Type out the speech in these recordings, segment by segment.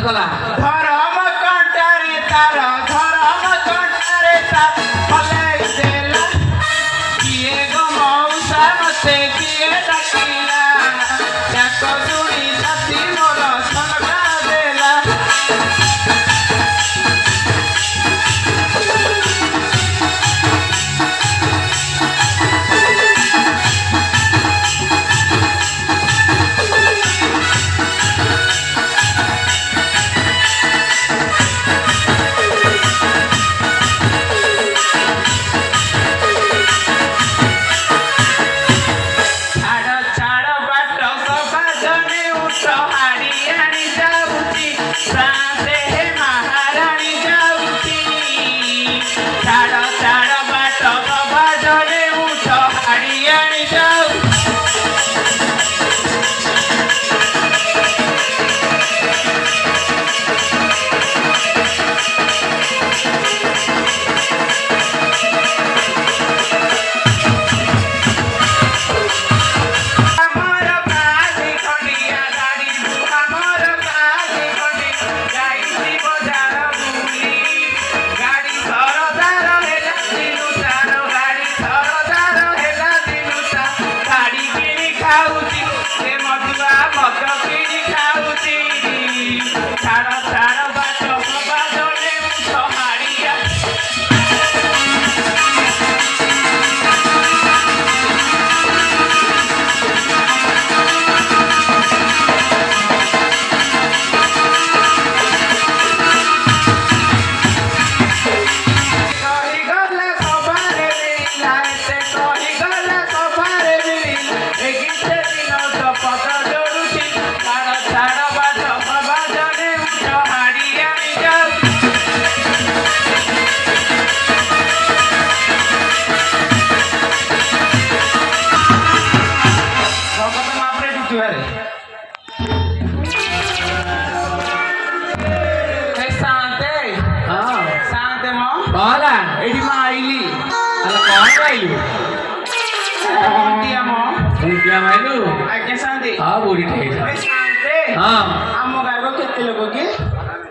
কলা ধরম কণ্ঠরে তার ধরম কণ্ঠরে তার ফলাই দেলা কিয়ে গো মৌসা মতে কিয়ে ডাকিলা ডাক শুনি সাথী মোর সনকা দেলা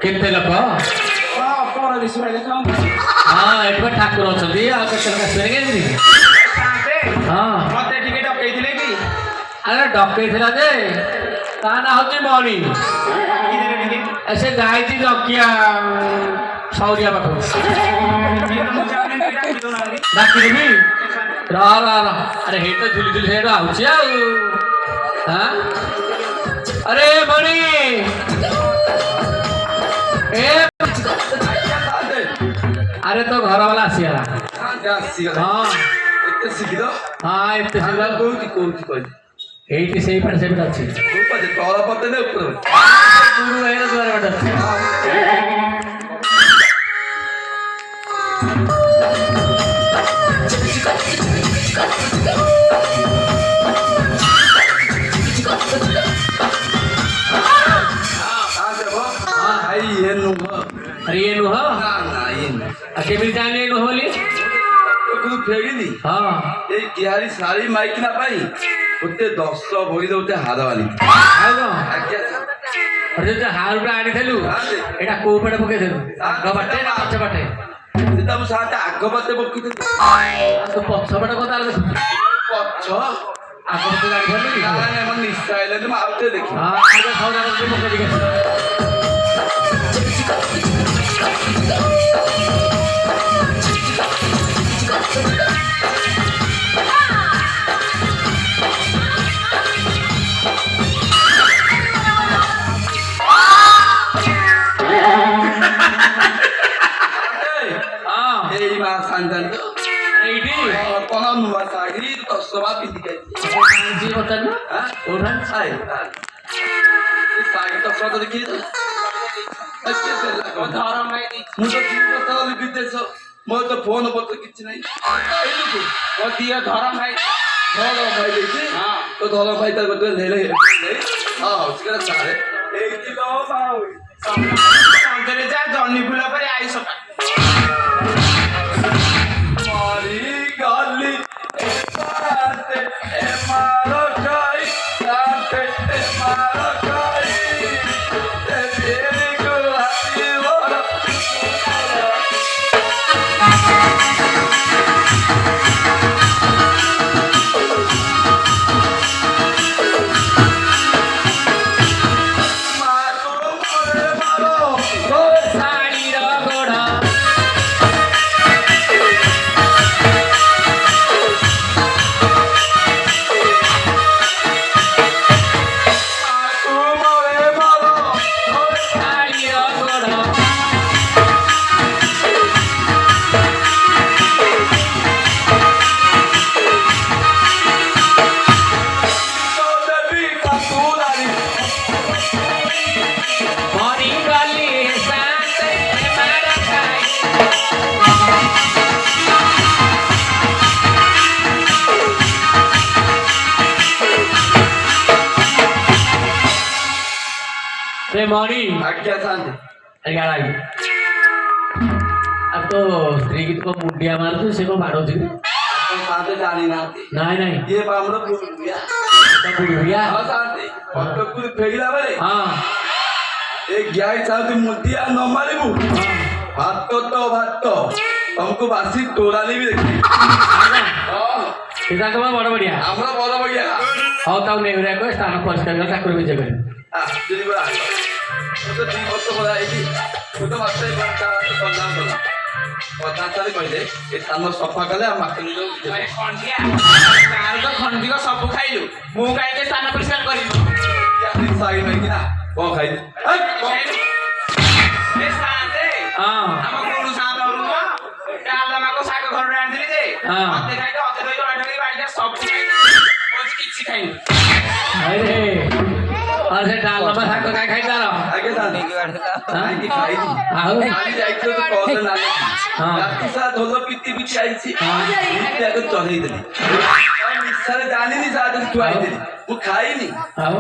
କେତେ ଲୋକ ହଁ ଏଠି ଠାକୁର ଅଛନ୍ତି ଆଉ କେତେ ଲୋକ ଆସିବେ କେମିତି ହଁ ମତେ ଟିକେ ଡକେଇଥିଲେ କି ଆରେ ଡକେଇଥିଲା ଯେ ତା ନାଁ ହଉଛି ମଣି ସେ ଯାଇଛି ଜକିଆ ସୌରିଆ ପାଖକୁ ଡାକିଦେବି ର ଆରେ ହେଇ ତ ଝୁଲି ଝୁଲି ସେଇଠୁ ଆଉଛି ଆଉ अरे मणि अरे तो घर वाला आसीगला हाँ एते शीघ्र हाँ एते शीघ्र कोठी कोठी कोठी एठी सेही पर सेही अछि ऊपर तोरा पते ने ऊपर गुरु है द्वार बट अछि अरे ये नु हो अके भी जाने नु होली को फेगिली हां ए किहारी सारी माइक ना पाई ओते 10 बोई दोते हारवाली आगो आज्ञा अरे जे हारुटा आनी थेलु एटा को पडे पके थेलु आग बाटे ना पछ बाटे सेटा मु साथे आग बाटे पकी थेलु तो पछ बाटे को तार पछ आग बाटे गाड़ी भरली ना ना मन निस्ताइले तुम आउते देखि हां आगे सौदा करके पके दिखे सांगन एडी कोना नुवा साडी तसवा पिंदी गई जी होता ना ओढन छाय ये साडी तसवा तो देखी अच्छे से लगा धरम भाई मुझे जीव बता लिखि देछ मो तो फोन पर तो किछ नहीं एलु को ओ दिया धरम भाई देखी हां तो धरम भाई तर बदल ले हां उसका सारे एक किलो बाऊ अंतरे जा जन्नी फुला पर आई सका गाली मारो खाई मारो खाई तेरी को बोले मौनी आज्ञा शांति अरे यार आई अब तो स्त्री की तो मुंडिया मार तो से को मारो जी अपन शांति जानी ना नहीं नहीं ये बामलो बुढ़िया तो बुढ़िया हां शांति और तो कुछ फेगिला बरे हाँ एक गाय शांति मुंडिया न मारिबू भात तो तुमको बासी तोरानी भी देखी हां सीधा कमा बड़ बढ़िया हमरा बड़ बढ़िया हाउ ताऊ नेवरा को स्थान परिष्कार कर ठाकुर विजय करे हां जल्दी बड़ा तो दी मत बड़ा एटी तो मास्टर बनता तो बंदा बना पता चले पहले ए सामने सफा कले हम मास्टर जो ଭାଇ ଖଣ୍ଡିଆ ତାର ତ ଖଣ୍ଡିକ ସବୁ ଖାଇଲୁ ମୁଁ କାହିଁକି ସ୍ଥାନ ପରିଷ୍କାର କରିବି या साइड में कि ना वो खाई ଏ ସାନ୍ତେ हाँ ଆମ କୋଉ ସାନ୍ତ ହରୁନ ଡାଲମାକୁ ଶାଗ ଘରରୁ ଆଣିଥିଲି ଯେ ହଁ। ଅତେ ଖାଇକି ଅତେ ଦଇ ବାଟକି ବାଡ଼ିଟା ସବୁ ଖାଇଲି କୌଣସି କିଛି ଖାଇନି अरे और से डाल लंबा साग का खाई डालो आगे साथ हां की खाई आओ खाली जाइतो तो कॉल ना हां राती साथ होलो पित्ती पिटी आई छी इत्ते को चढ़ई देली सर जानी नहीं साथ छुआई देली वो खाई नहीं आओ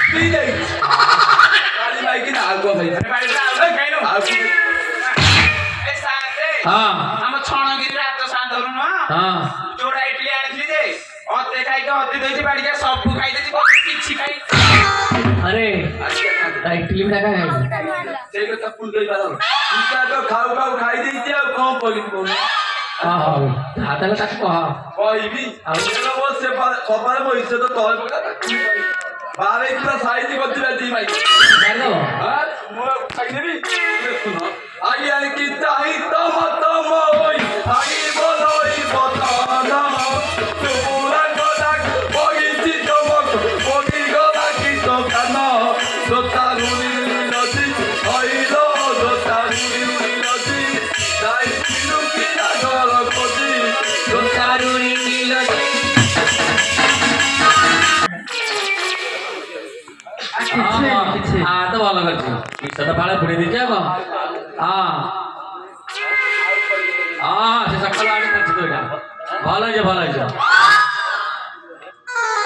पी गई काली भाई की ना आगो भाई ବାଡ଼ିଟା ଆଉ ଖାଇଲୁ आगो ଏ ସାନ୍ତେ हाँ ଆମ ଛଣଗିରି ରାତ ସାନ୍ତ ହରୁନ हाँ ଯୋଉଟା ଇଡଲି ଆଣିଥିଲି ଯେ ଅତେ ଖାଇକି ଅତେ ଦେଇଛି ବାଡ଼ିକା ସବୁ ଖାଇଦେଇଛି କୌଣସି କିଛି ଖାଇ अरे इडली में क्या है से को तपुल गई बाला इनका तो खाऊ खाऊ खाई दी थी और कौन पड़ी बोल हाँ हाँ हाथ में तक कहा कोई भी अब वो से खबर वो इससे तो तौल पड़ा बारे इतना साइज करती रहती भाई कर दो हां मो खाई भी सुनो आगे आने की ताही तम ओई आगे बोलोई बताना पूरा गोदा बगीची चमक बगी गोदा की तो काना तो तारुनी नदी आइलो तो तारुनी नदी दाई किलु की नगर कोदी तो तारुनी नदी हाँ तो भल कर तो फाड़े पुड़ी दीजिए अब हाँ हाँ से सकाल आने कर तो এটা भल है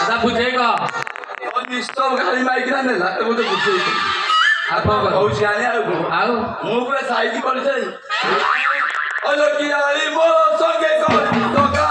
दादा बुझेगा और निष्ठव गाड़ी माइक ना नेला तो वो तो बुझे आप बहुत जाने आओ मुंह पे साइड कर जाई ओ लोग की आली मोर संगे कर तो का